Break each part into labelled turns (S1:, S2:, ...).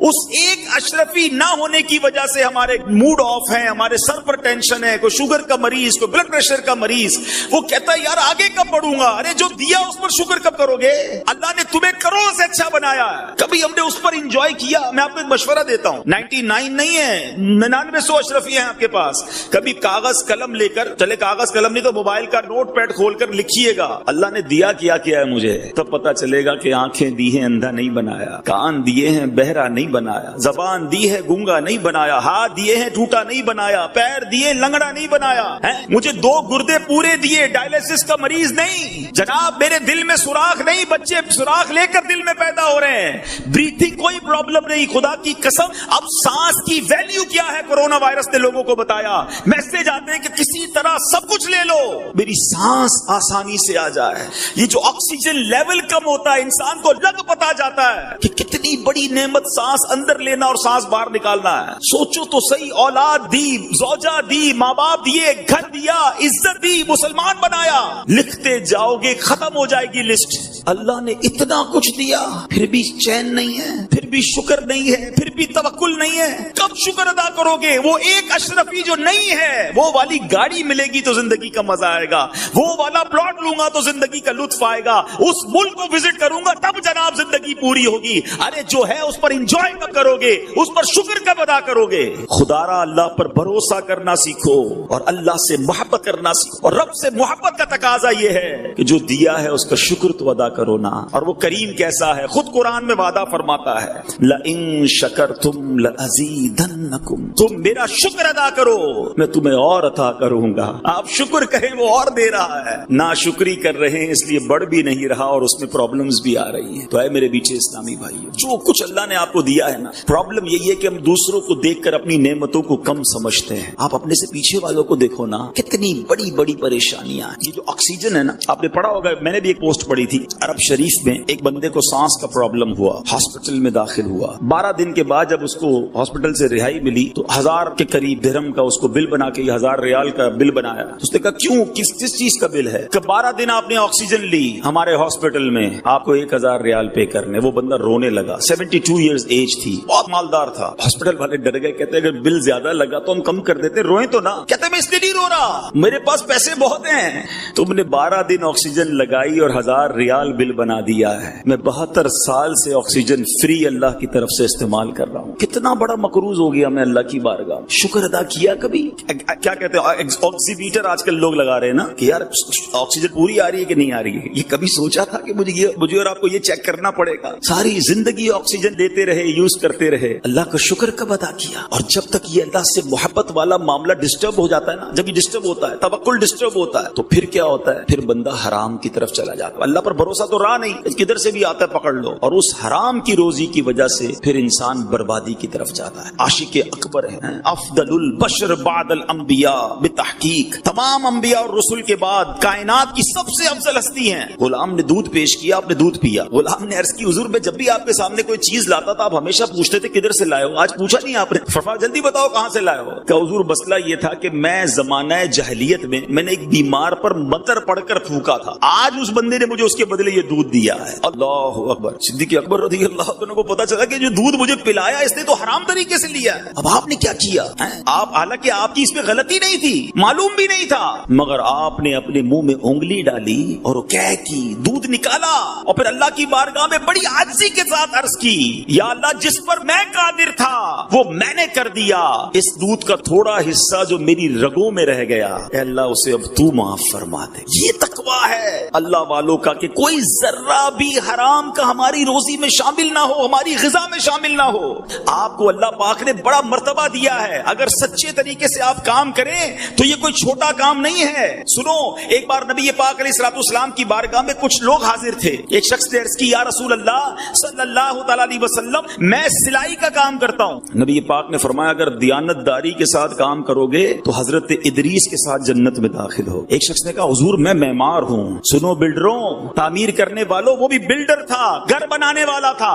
S1: اس ایک اشرفی نہ ہونے کی وجہ سے ہمارے موڈ آف ہے, ہمارے سر پر ٹینشن ہے. کوئی شوگر کا مریض, کوئی بلڈ پریشر کا مریض, وہ کہتا ہے یار آگے کب بڑھوں گا. ارے جو دیا اس پر شکر کب کرو گے؟ اللہ نے تمہیں کروڑ سے اچھا بنایا ہے, کبھی ہم نے اس پر انجوائے کیا؟ میں آپ کو ایک مشورہ دیتا ہوں, 99 نہیں ہے, 99 اشرفی ہیں آپ کے پاس. کبھی کاغذ قلم لے کر چلے, کاغذ قلم نہیں تو موبائل کا نوٹ پیڈ کھول کر لکھیے گا اللہ نے دیا کیا ہے مجھے, تب پتا چلے گا کہ آنکھیں دی ہیں اندھا نہیں بنایا, کان دیے ہیں بہرا نہیں بنایا, زبان دی ہے گونگا نہیں بنایا, ہاتھ دیے ہیں ٹوٹا نہیں بنایا, پیر دیے لنگڑا نہیں بنایا, مجھے 2 گردے پورے دیے, ڈائلسس کا مریض نہیں جناب, میرے دل میں سوراخ نہیں, بچے سوراخ لے کر دل میں پیدا ہو رہے ہیں, بریتھنگ کوئی پرابلم نہیں, خدا کی قسم. اب سانس کی ویلیو کیا ہے کورونا وائرس نے لوگوں کو بتایا. میسج آتے ہیں کہ کسی طرح سب کچھ لے لو, میری سانس آسانی سے آ جائے. یہ جو آکسیجن لیول کم ہوتا ہے انسان کو لگ پتا جاتا ہے کہ کتنی بڑی نعمت سانس اندر لینا اور سانس باہر نکالنا ہے. سوچو تو صحیح, اولاد دی, زوجہ دی, ماں باپ دیے, گھر دیا, عزت دی, مسلمان بنایا. لکھتے جاؤ گے ختم ہو جائے گی لسٹ. اللہ نے اتنا کچھ دیا پھر بھی چین نہیں ہے, پھر بھی شکر نہیں ہے, پھر بھی توکل نہیں ہے. کب شکر ادا کرو گے؟ وہ ایک اشرفی جو نہیں ہے, وہ والی گاڑی ملے گی تو زندگی کا مزہ آئے گا, وہ والا پلاٹ لوں گا تو زندگی کا لطف آئے گا, اس ملک کو وزٹ کروں گا تب جناب زندگی پوری ہوگی. ارے جو ہے اس پر انجوائے کب کرو گے, اس پر شکر کب ادا کرو گے؟ خدارا اللہ پر بھروسہ کرنا سیکھو اور اللہ سے محبت کرنا سیکھو. اور رب سے محبت کا تقاضا یہ ہے کہ جو دیا ہے اس کا شکر تو ادا کرو نا. اور وہ کریم کیسا ہے, خود قرآن میں وعدہ فرماتا ہے لَإِن شَكَرْتُمْ لَأَزِيدَنَّكُمْ, تم میرا شکر ادا کرو میں تمہیں اور عطا کروں گا. آپ شکر کہیں وہ اور دے رہا ہے, ناشکری کر رہے ہیں اس لیے بڑھ بھی نہیں رہا اور اس میں پرابلمز بھی آ رہی ہیں. تو اے میرے بیچے اسلامی بھائیو, جو کچھ اللہ نے آپ کو دیا ہے نا, پرابلم یہی ہے کہ ہم دوسروں کو دیکھ کر اپنی نعمتوں کو کم سمجھتے ہیں. آپ اپنے سے پیچھے والوں کو دیکھو نا, کتنی بڑی بڑی پریشانیاں. یہ جو آکسیجن ہے نا, آپ نے پڑھا ہوگا, میں نے بھی ایک پوسٹ پڑھی تھی, عرب شریف میں ایک بندے کو سانس کا پرابلم ہوا, ہاسپٹل میں داخل ہوا. 12 دن کے بعد جب اس کو ہاسپٹل سے رہائی ملی تو 1000 کے قریب درہم کا اس کو بل بنا کے 1000 ریال کا بل بنایا. اس نے کہا کیوں, کس چیز کا بل ہے؟ کہ 12 دن آپ نے آکسیجن لی ہمارے ہاسپٹل میں, آپ کو 1000 ریال پے کرنے. وہ بندہ رونے لگا, 72 ایئرز ایج تھی, بہت مالدار تھا. ہاسپٹل والے ڈر گئے, کہتے اگر بل زیادہ لگا تو ہم کم کر دیتے, روئیں تو نہ. کہتے میں اس لیے نہیں رو رہا, میرے پاس پیسے بہت ہیں. تم نے 12 دن آکسیجن لگائی اور 1000 ریال بل بنا دیا ہے. میں 72 سال سے آکسیجن فری اللہ کی طرف سے استعمال کر رہا ہوں. کتنا بڑا مقروض ہو گیا میں اللہ کی بارگاہ. شکر ادا کیا کبھی؟ کیا کہتے ہیں آکسیمیٹر آج کل لوگ لگا رہے ہیں نا کہ یار آکسیجن پوری آ رہی ہے کہ نہیں آ رہی ہے. یہ کبھی سوچا تھا کہ مجھے اور آپ کو یہ چیک کرنا پڑے گا؟ ساری زندگی آکسیجن دیتے رہے, یوز کرتے رہے. اللہ کا شکر کب ادا کیا؟ اور جب تک یہ اللہ سے محبت والا معاملہ ڈسٹرب ہو جاتا ہے نا, جب یہ ڈسٹرب ہوتا ہے, توکل ڈسٹرب ہوتا ہے, تو پھر کیا ہوتا ہے؟ پھر بندہ حرام کی طرف چلا جاتا ہے. اللہ پر بھروسہ تو رہا نہیں, کدھر سے بھی آتا ہے پکڑ لو, اور اس حرام کی روزی کی وجہ سے پھر انسان بربادی کی طرف جاتا ہے. عاشق اکبر ہے, افضل البشر بعد الانبیاء بتحقیق, تمام انبیاء اور رسول کے بعد کائنات کی سب سے افضل ہستی ہیں. غلام نے دودھ پیش کیا, آپ نے دودھ پیا. غلام نے عرض کی حضور میں جب بھی آپ کے سامنے کوئی چیز لاتا تھا آپ ہمیشہ پوچھتے تھے کدھر سے لائے ہو, آج پوچھا نہیں آپ نے, فرمایا جلدی بتاؤ کہاں سے لائے ہو. کہ حضور مسئلہ یہ تھا کہ میں زمانہ جاہلیت میں نے ایک بیمار پر منتر پڑھ کر پھونکا تھا, آج اس بندے نے مجھے اس کے بدلے یہ دودھ دیا ہے. اللہ اکبر. صدیق اکبر رضی اللہ عنہ کو پتا چلا کہ جو دودھ مجھے پلایا اس نے تو حرام طریقے سے لیا ہے. اب آپ نے کیا کیا؟ آپ حالانکہ آپ کی اس میں غلطی نہیں تھی, معلوم بھی نہیں تھا, مگر آپ نے اپنے منہ میں انگلی ڈالی اور کہہ کی دودھ نکالا, اور پھر اللہ کی بارگاہ میں بڑی عاجزی کے ساتھ عرض کی یا اللہ جس پر میں قادر تھا وہ میں نے کر دیا, اس دودھ کا تھوڑا حصہ جو میری رگوں میں رہ گیا اے اللہ اسے اب تو معاف فرما دے. یہ تقویٰ ہے اللہ والوں کا کہ کوئی ذرہ بھی حرام کا ہماری روزی میں شامل نہ ہو, ہماری غذا میں شامل نہ ہو. آپ کو اللہ پاک نے بڑا مرتبہ دیا ہے, اگر سچے طریقے سے آپ کام کریں تو یہ کوئی چھوٹا کام نہیں ہے. سنو, ایک بار نبی پاک علیہ الصلوۃ والسلام کی بارگاہ میں کچھ لوگ حاضر تھے. ایک شخص نے عرض کی یا رسول اللہ صلی اللہ تعالی علیہ وسلم میں سلائی کا کام کرتا ہوں. نبی پاک نے فرمایا اگر دیانت داری کے ساتھ کام کرو گے تو حضرت ادریس کے ساتھ جنت میں داخل ہو. ایک شخص نے کہا حضور میں معمار ہوں. سنو بلڈروں, تعمیر کرنے والوں, وہ بھی بلڈر تھا, گھر بنانے والا تھا.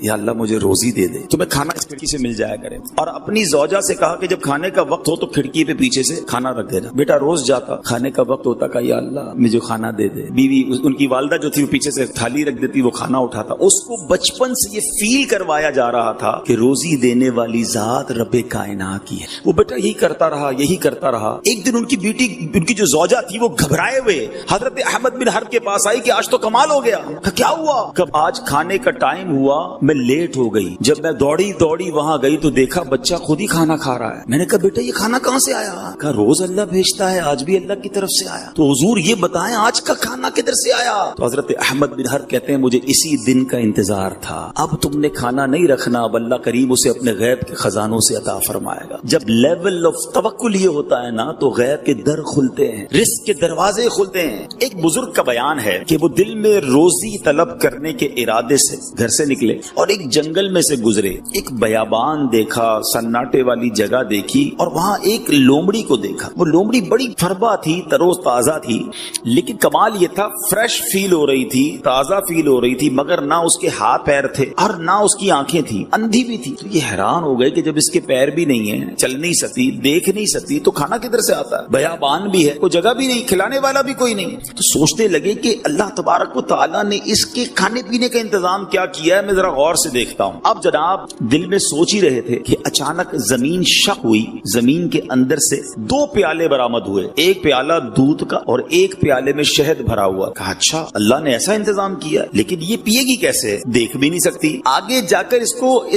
S1: یا اللہ مجھے روزی دے دے، تمہیں کھانا اس کھڑکی سے مل جایا کرے۔ اور اپنی زوجہ سے کہا کہ جب کھانے کا وقت ہو تو کھڑکی پہ پیچھے سے کھانا رکھ دینا۔ بیٹا روز جاتا، کھانے کا وقت ہوتا کہ یا اللہ مجھے کھانا دے دے، بیوی ان کی والدہ جو تھی وہ پیچھے سے تھالی رکھ دیتی، وہ کھانا اٹھاتا۔ اس کو بچپن سے یہ فیل کروایا جا رہا تھا کہ روزی دینے والی ذات رب کائنات کی ہے۔ وہ بیٹا یہی کرتا رہا، یہی کرتا رہا۔ ایک دن ان کی بیٹی، ان کی جو زوجہ تھی، وہ گھبرائے ہوئے حضرت احمد بن حرب کے پاس آئی کہ آج تو کمال ہو گیا۔ کیا ہوا؟ کہ آج کھانے کا ٹائم ہوا، میں لیٹ ہو گئی، جب میں دوڑی وہاں گئی تو دیکھا بچہ خود ہی کھانا کھا رہا ہے۔ میں نے کہا بیٹا یہ کھانا کہاں سے آیا؟ کہا روز اللہ بھیجتا ہے، آج بھی اللہ کی طرف سے آیا۔ تو حضور یہ بتائیں آج کا کھانا کدھر سے آیا؟ تو حضرت احمد بن حرب کہتے ہیں مجھے اسی دن کا انتظار تھا، اب تم نے کھانا نہیں رکھنا، اب اللہ کریم اسے اپنے غیب کے خزانوں سے عطا فرمائے گا۔ جب لیول آف توکل یہ ہوتا ہے نا تو غیب کے در کھلتے ہیں، رزق کے دروازے کھلتے ہیں۔ ایک بزرگ کا بیان ہے کہ وہ دل میں روزی طلب کرنے کے ارادے سے گھر سے نکلے اور ایک جنگل میں سے گزرے، ایک بیابان دیکھا، سناٹے والی جگہ دیکھی اور وہاں ایک لومڑی کو دیکھا۔ وہ لومڑی بڑی فربا تھی، تروز تازہ تھی، لیکن کمال یہ تھا فریش فیل ہو رہی تھی، تازہ فیل ہو رہی تھی، مگر نہ اس کے ہاتھ پیر تھے اور نہ اس کی آنکھیں تھی، اندھی بھی تھی۔ تو یہ حیران ہو گئے کہ جب اس کے پیر بھی نہیں ہیں، چل نہیں سکتی، دیکھ نہیں سکتی، تو کھانا کدھر سے آتا ہے؟ بیابان بھی ہے، کوئی جگہ بھی نہیں، کھلانے والا بھی کوئی نہیں۔ تو سوچنے لگے کہ اللہ تبارک و تعالیٰ نے اس کے کھانے پینے کا انتظام کیا کیا ہے، میں ذرا غور سے دیکھتا ہوں۔ اب جناب دل میں سوچ ہی رہے تھے کہ اچانک زمین شق ہوئی، زمین کے اندر سے 2 پیالے برآمد ہوئے، ایک پیالہ دودھ کا اور ایک پیالے میں شہد بھرا ہوا۔ کہا اچھا اللہ نے ایسا انتظام کیا، لیکن یہ پیے گی کیسے؟ دیکھ بھی نہیں سکتی، آگے جا کر اس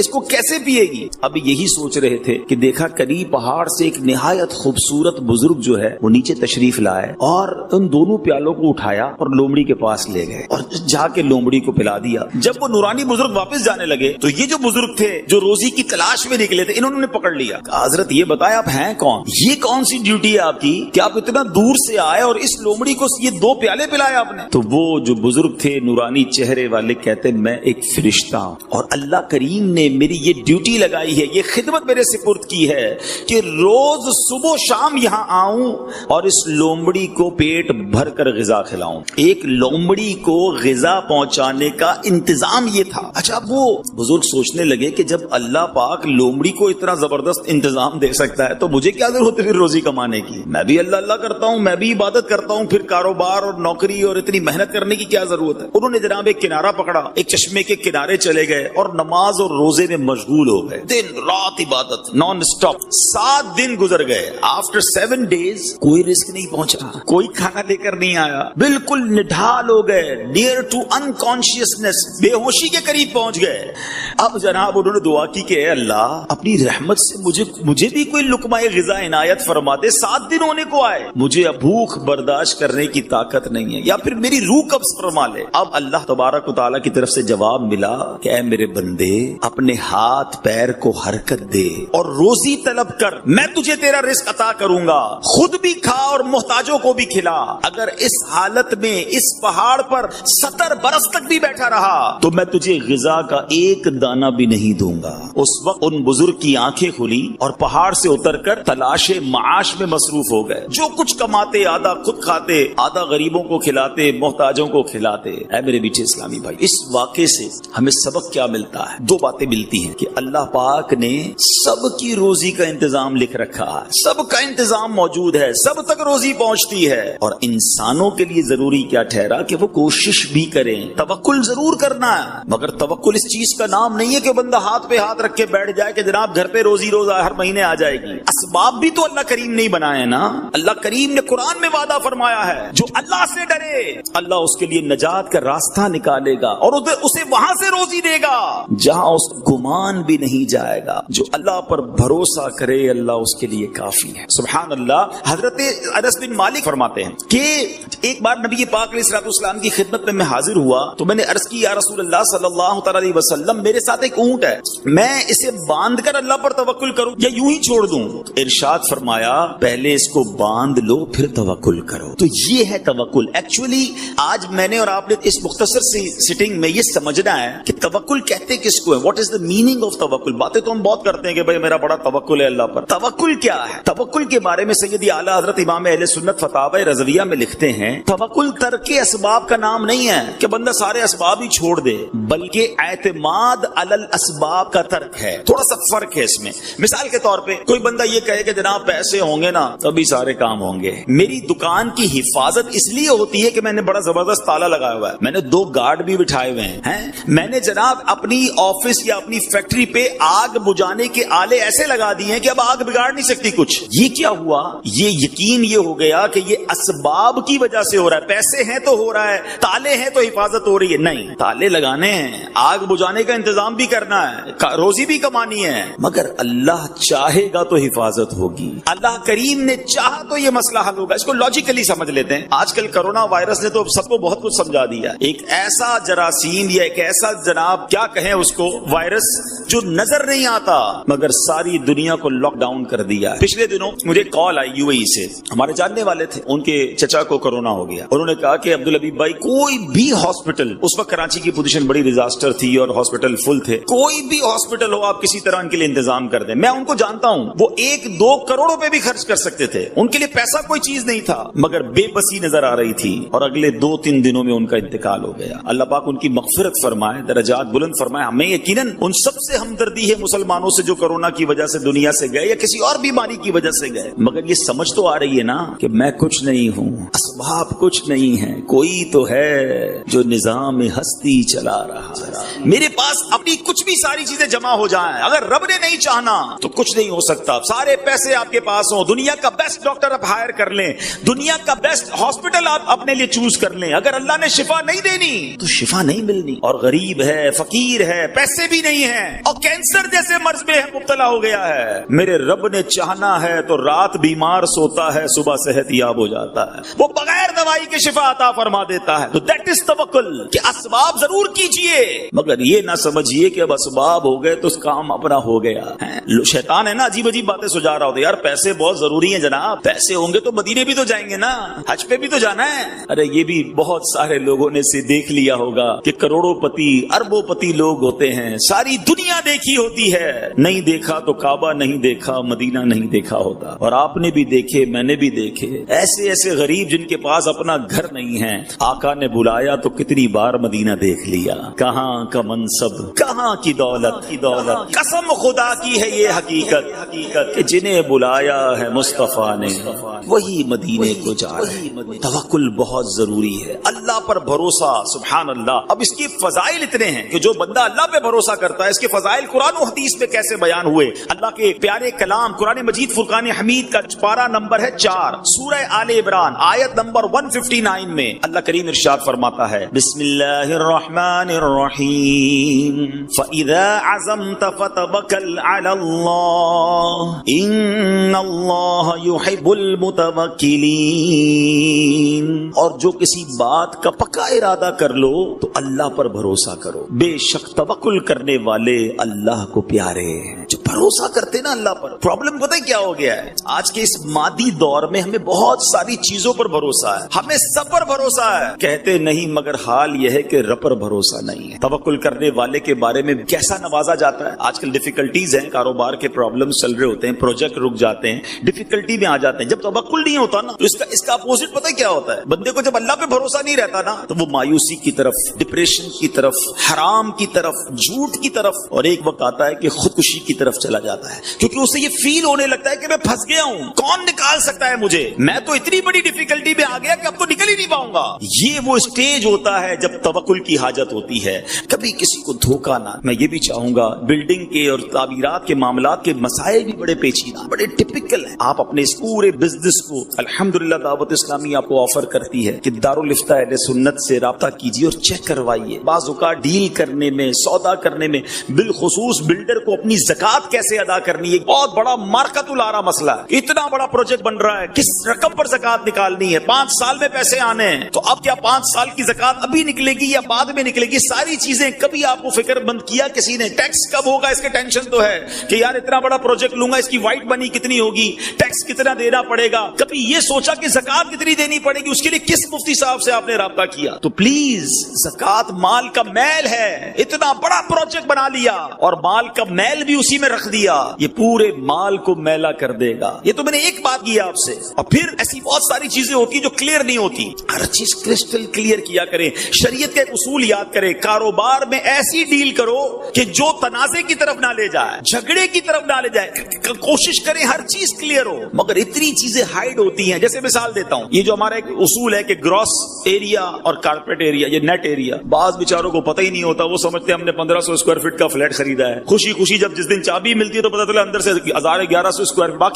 S1: کو کیسے پیے گی؟ اب یہی سوچ رہے تھے کہ دیکھا قریب پہاڑ سے ایک نہایت خوبصورت بزرگ جو ہے وہ نیچے تشریف لائے اور ان دونوں پیالوں کو اٹھایا اور لومڑی کے پاس لے گئے اور جا کے لومڑی کو پلا دیا۔ جب وہ نورانی بزرگ واپس جانے لگے تو یہ جو بزرگ تھے جو روزی کی تلاش میں نکلے تھے، انہوں نے پکڑ لیا۔ حضرت یہ بتایا آپ ہیں کون؟ یہ کون سی ڈیوٹی ہے آپ کی کہ آپ اتنا دور سے آئے اور اس لومڑی کو یہ 2 پیالے پلائے آپ نے؟ تو وہ جو بزرگ تھے نورانی چہرے والے کہتے میں ایک فرشتہ ہوں اور اللہ کریم نے میری یہ ڈیوٹی لگائی ہے، یہ خدمت میرے سپرد کی ہے کہ روز صبح و شام یہاں آؤں اور اس لومڑی کو پیٹ بھر کر غذا کھلاؤں۔ ایک لومڑی کو غذا پہنچانے کا انتظام یہ تھا۔ اچھا وہ بزرگ سوچنے لگے کہ جب اللہ پاک لومڑی کو اتنا زبردست انتظام دے سکتا ہے تو مجھے کیا ضرورت ہے پھر روزی کمانے کی؟ میں بھی اللہ کرتا ہوں، میں بھی عبادت کرتا ہوں، پھر کاروبار اور نوکری اور اتنی محنت کرنے کی کیا ضرورت ہے؟ انہوں نے جناب ایک کنارہ پکڑا، ایک چشمے کے کنارے چلے گئے اور نماز اور روزے میں مشغول ہو گئے، دن رات عبادت نان اسٹاپ۔ 7 دن گزر گئے۔ آفٹر 7 days کوئی رزق نہیں پہنچا، کوئی کھانا لے کر نہیں آیا، بالکل نڈھال ہو گئے، نیئر ٹو انکانشیسنس، بے ہوشی کے قریب پہنچ گئے۔ اب جناب انہوں نے دعا کی کہ اے اللہ اپنی رحمت سے مجھے بھی کوئی لقمہ غذا عنایت فرما دے، 7 دن ہونے کو آئے، مجھے اب بھوک برداشت کرنے کی طاقت نہیں ہے، یا پھر میری روح قبض فرما لے۔ اب اللہ تبارک و تعالیٰ کی طرف سے جواب ملا کہ اے میرے بندے اپنے ہاتھ پیر کو حرکت دے اور روزی طلب کر، میں تجھے تیرا رزق عطا کروں گا، خود بھی کھا اور محتاجوں کو بھی کھلا۔ اگر اس حالت میں اس پہاڑ پر 70 برس تک بھی بیٹھا رہا تو میں تجھے غذا کا ایک دانہ بھی نہیں دوں گا۔ اس وقت ان بزرگ کی آنکھیں کھلی اور پہاڑ سے اتر کر تلاش معاش میں مصروف ہو گئے، جو کچھ کماتے آدھا خود کھاتے، آدھا غریبوں کو کھلاتے، محتاجوں کو کھلاتے۔ اے میرے میٹھے اسلامی بھائی، اس واقعے سے ہمیں سبق کیا ملتا ہے؟ 2 باتیں ملتی ہیں کہ اللہ پاک نے سب کی روزی کا انتظام لکھ رکھا ہے، سب کا انتظام موجود ہے، سب تک روزی پہنچتی ہے، اور انسانوں کے لیے ضروری کیا ٹھہرا کہ وہ کوشش بھی کریں، توکل ضرور کرنا ہے، مگر توکل اس چیز کا نام نہیں ہے کہ بندہ ہاتھ پہ ہاتھ رکھ کے بیٹھ جائے کہ جناب گھر پہ روزی روز ہر مہینے آ جائے گی۔ اسباب بھی تو اللہ کریم نے بنائے نا، اللہ کریم نے قرآن میں وعدہ فرمایا ہے جو اللہ سے ڈرے اللہ اس کے لیے نجات کا راستہ نکالے گا اور اسے وہاں سے روزی دے گا جہاں اس گمان بھی نہیں جائے گا۔ جو اللہ پر بھروسہ کرے اللہ اس کے لیے کافی ہے۔ سبحان اللہ۔ حضرت انس بن مالک فرماتے ہیں کہ ایک بار نبی پاک علیہ الصلوۃ والسلام کی خدمت میں حاضر ہوا تو میں نے عرض کی یا رسول اللہ صلی اللہ تعالی علیہ وسلم میرے ساتھ ایک اونٹ ہے، میں اسے باندھ کر اللہ پر توکل کروں یا یوں ہی چھوڑ دوں؟ ارشاد فرمایا پہلے اس کو باندھ لو پھر توکل کرو۔ تو یہ ہے توکل۔ ایکچولی آج میں نے اور آپ نے اس مختصر سی سٹنگ میں یہ سمجھنا ہے کہ توکل کہتے کس کو ہے، what is the meaning of توکل۔ باتیں تو ہم بہت کرتے ہیں کہ بھائی میرا بڑا توکل ہے اللہ پر، توکل کیا ہے؟ توکل کے بارے میں سیدی اعلیٰ حضرت امام اہل سنت فتاوی رضویہ میں لکھتے ہیں توکل ترک اسباب کا نام نہیں ہے کہ بندہ سارے اسباب ہی چھوڑ دے، بلکہ اعتماد علی الاسباب کا ترک ہے. تھوڑا سا فرق ہے اس میں. مثال کے طور پہ کوئی بندہ یہ کہے کہ جناب پیسے ہوں گے نا تبھی سارے کام ہوں گے. میری دکان کی حفاظت اس لیے ہوتی ہے کہ میں نے بڑا زبردست تالا لگایا ہوا ہے، میں نے 2 گارڈ بھی بٹھائے ہوئے ہیں، میں نے جناب اپنی آفس یا اپنی فیکٹری پہ آگ بجھانے کے آلے ایسے لگا دیے ہیں کہ اب آگ بگاڑ نہیں سکتی کچھ. یہ کیا ہوا؟ یہ یقین یہ ہو گیا کہ یہ اسباب کی وجہ سے ہو رہا ہے. پیسے ہیں تو ہو رہا ہے، تالے ہیں تو حفاظت ہو رہی ہے. نہیں، تالے لگانے ہیں، آگ بجھانے کا انتظام بھی کرنا ہے، روزی بھی کمانی ہے، مگر اللہ چاہے گا تو حفاظت ہوگی. اللہ کریم نے چاہا تو یہ مسئلہ حل ہوگا. اس کو لاجیکلی سمجھ لیتے ہیں. آج کل کرونا وائرس نے تو سب کو بہت کچھ سمجھا دیا. ایک ایسا جراثیم یا ایک ایسا جناب کیا کہیں اس کو وائرس جو نظر نہیں آتا مگر ساری دنیا کو لاک ڈاؤن کر دیا. پچھلے دنوں مجھے کال آئی یو اے ای سے، ہمارے جاننے والے تھے، ان کے چچا کو کرونا ہو گیا. انہوں نے کہا کہ عبدالحبیب بھائی کوئی بھی ہاسپٹل، اس وقت کراچی کی پوزیشن بڑی ڈیزاسٹر تھی اور ہاسپٹل فل تھے، کوئی بھی ہاسپٹل ہو آپ کسی طرح ان کے لیے انتظام کر دیں. میں ان کو جانتا ہوں، وہ 1-2 کروڑ روپے بھی خرچ کر سکتے تھے، ان کے لیے پیسہ کوئی چیز نہیں تھا، مگر بے بسی نظر آ رہی تھی اور اگلے 2-3 دنوں میں ان کا انتقال ہو گیا. اللہ پاک ان کی مغفرت فرمائے، درجات بلند فرمائے. ہمیں یقیناً ان سب سے ہمدردی ہے مسلمانوں سے جو کرونا کی وجہ سے دنیا سے گئے یا کسی اور بیماری کی وجہ سے گئے، مگر یہ سمجھ تو آ رہی ہے نا کہ میں کچھ نہیں ہوں، اسباب کچھ نہیں ہے، کوئی تو ہے جو نظام ہستی چلا رہا ہے. میرے پاس اپنی کچھ بھی ساری چیزیں جمع ہو جائیں، اگر رب نے نہیں چاہنا تو کچھ نہیں ہو سکتا. سارے پیسے آپ کے پاس ہوں، دنیا کا بیسٹ ڈاکٹر آپ ہائر کر لیں، دنیا کا بیسٹ ہاسپٹل آپ اپنے لیے چوز کر لیں، اگر اللہ نے شفا نہیں دینی تو شفا نہیں ملنی. اور غریب ہے، فقیر ہے، پیسے بھی نہیں ہیں اور کینسر جیسے مرض میں مبتلا ہو گیا ہے، میرے رب نے چاہنا ہے تو رات بیمار سوتا ہے، صبح صحت یاب ہو جاتا ہے، وہ بغیر دوائی کے شفا عطا فرما دیتا ہے. تو دیٹ از توکل کہ اسباب ضرور کیجئے مگر یہ نہ سمجھیے کہ اب اسباب ہو گئے تو اس کام اپنا ہو گیا. شیطان ہے نا عجیب عجیب باتیں سجا رہا ہوتا ہے، یار پیسے بہت ضروری ہیں جناب، پیسے ہوں گے تو مدینے بھی تو جائیں گے نا، حج پہ بھی تو جانا ہے. ارے یہ بھی بہت سارے لوگوں نے سے دیکھ لیا ہوگا کہ کروڑوں پتی اربوں پتی لوگ ہوتے ہیں، ساری دنیا دیکھی ہوتی ہے، نہیں دیکھا تو کعبہ نہیں دیکھا، مدینہ نہیں دیکھا ہوتا. اور آپ نے بھی دیکھے، میں نے بھی دیکھے ایسے ایسے غریب جن کے پاس اپنا گھر نہیں ہے، آقا نے بلایا تو کتنی بار مدینہ دیکھ لیا. کہاں کا منصب، کہاں کی دولت، قسم خدا کی ہے یہ حقیقت کہ جنہیں بلایا ہے مصطفیٰ نے وہی مدینے کو جا رہے. توکل بہت ضروری ہے، اللہ پر بھروسہ. سبحان اللہ. اب اس کی فضائل اتنے ہیں کہ جو بندہ اللہ پہ بھروسہ کرتا ہے، اس کے فضائل قرآن و حدیث میں کیسے بیان ہوئے. اللہ کے پیارے کلام قرآن مجید فرقان حمید کا پارہ نمبر ہے 4، سورہ آل عمران آیت نمبر 159 میں اللہ کریم ارشاد فرماتا ہے، بسم اللہ الرحمن الرحیم، فَإِذَا عَزَمْتَ فَتَوَكَّلْ عَلَى اللَّهِ إِنَّ اللَّهَ يُحِبُّ الْمُتَوَكِّلِينَ. اور جو کسی بات کا پکا ارادہ کر لو تو اللہ پر بھروسہ کرو، بے شک توکل کرنے والے اللہ کو پیارے ہیں. جو بھروسہ کرتے نا اللہ پر. پرابلم پتہ ہے کیا ہو گیا ہے آج کے اس مادی دور میں؟ ہمیں بہت ساری چیزوں پر بھروسہ ہے، ہمیں سب پر بھروسہ ہے، کہتے نہیں مگر حال یہ ہے کہ رب پر بھروسہ نہیں ہے. توکل کرنے والے کے بارے میں کیسا نوازا جاتا ہے. آج کل ڈیفیکلٹیز ہیں، کاروبار کے پرابلمز چل رہے ہوتے ہیں، پروجیکٹ رک جاتے ہیں، ڈیفیکلٹی میں آ جاتے ہیں. جب توکل نہیں ہوتا نا تو اس کا اپوزٹ پتہ ہے کیا ہوتا ہے؟ بندے کو جب اللہ پہ بھروسہ نہیں رہتا نا تو وہ مایوسی کی طرف، ڈپریشن کی طرف، حرام کی طرف، جھوٹ کی طرف، اور ایک وقت آتا ہے کہ خودکشی کی طرف چلا جاتا ہے، کیونکہ اسے یہ فیل ہونے لگتا ہے کہ میں پھنس گیا ہوں، کون نکال سکتا ہے مجھے، میں تو اتنی بڑی ڈیفیکلٹی میں آ گیا کہ اب تو نکل ہی نہیں پاؤں گا. یہ وہ اسٹیج ہوتا ہے جب توکل کی حاجت ہوتی ہے. کبھی کسی کو دھوکا نہ. میں یہ بھی چاہوں گا بلڈنگ کے اور تعمیرات کے معاملات کے مسائل بھی بڑے پیچیدہ، بڑے ٹپیکل ہیں. آپ اپنے اس پورے بزنس کو، الحمدللہ دعوت اسلامی آپ کو آفر کرتی ہے کہ دارالفتہ اہل سنت سے رابطہ کیجیے اور چیک کروائیے. بعض اوقات ڈیل کرنے میں، سودا کرنے میں، بالخصوص بلڈر کو اپنی زکات کیسے ادا کرنی ہے بہت بڑا مارکت الارا مسئلہ ہے. اتنا بڑا پروجیکٹ بن رہا ہے، کس رقم پر زکات نکالنی ہے، 5 سال میں پیسے آنے ہیں، تو اب کیا 5 سال کی زکات ابھی نکلے گی یا بعد میں نکلے گی؟ ساری چیزیں کبھی آپ کو فکر مند کیا کسی نے؟ ٹیکس کب ہوگا اس کے ٹینشن تو ہے کہ یار اتنا بڑا پروجیکٹ لوں گا، اس کی وائٹ منی کتنی ہوگی، ٹیکس کتنا دینا پڑے گا. کبھی یہ سوچا کہ زکات کتنی دینی پڑے گی؟ اس کے لیے کس مفتی صاحب سے آپ نے رابطہ کیا؟ تو پلیز، زکات مال کا میل ہے. اتنا بڑا پروجیکٹ بنا لیا اور مال کا میل بھی اسی میں رکھ دیا، یہ پورے مال کو میلا کر دے گا. یہ تو میں نے ایک بات کی آپ سے. اور پھر ایسی بہت ساری چیزیں ہوتی جو کلیئر نہیں ہوتی. ہر چیز کرسٹل کلیئر کیا کریں. شریعت کا ایک اصول یاد کریں, کاروبار میں ایسی ڈیل کرو کہ جو تنازع کی طرف نہ لے جائے, جھگڑے کی طرف نہ لے جائے. کوشش کریں ہر چیز کلیئر ہو, مگر اتنی چیزیں ہائیڈ ہوتی ہیں. جیسے مثال دیتا ہوں, یہ جو ہمارا ایک اصول ہے کہ گراس ایریا اور کارپیٹ ایریا, یہ نیٹ ایریا, بعض بیچاروں کو پتہ ہی نہیں ہوتا. وہ سمجھتے ہیں ہم نے 1500 اسکوائر فٹ کا فلیٹ خریدا ہے. خوشی خوشی جب جس دن چابی ملتی ہے تو پتہ چلا اندر سے 1100 اسکوائر فٹ. باقی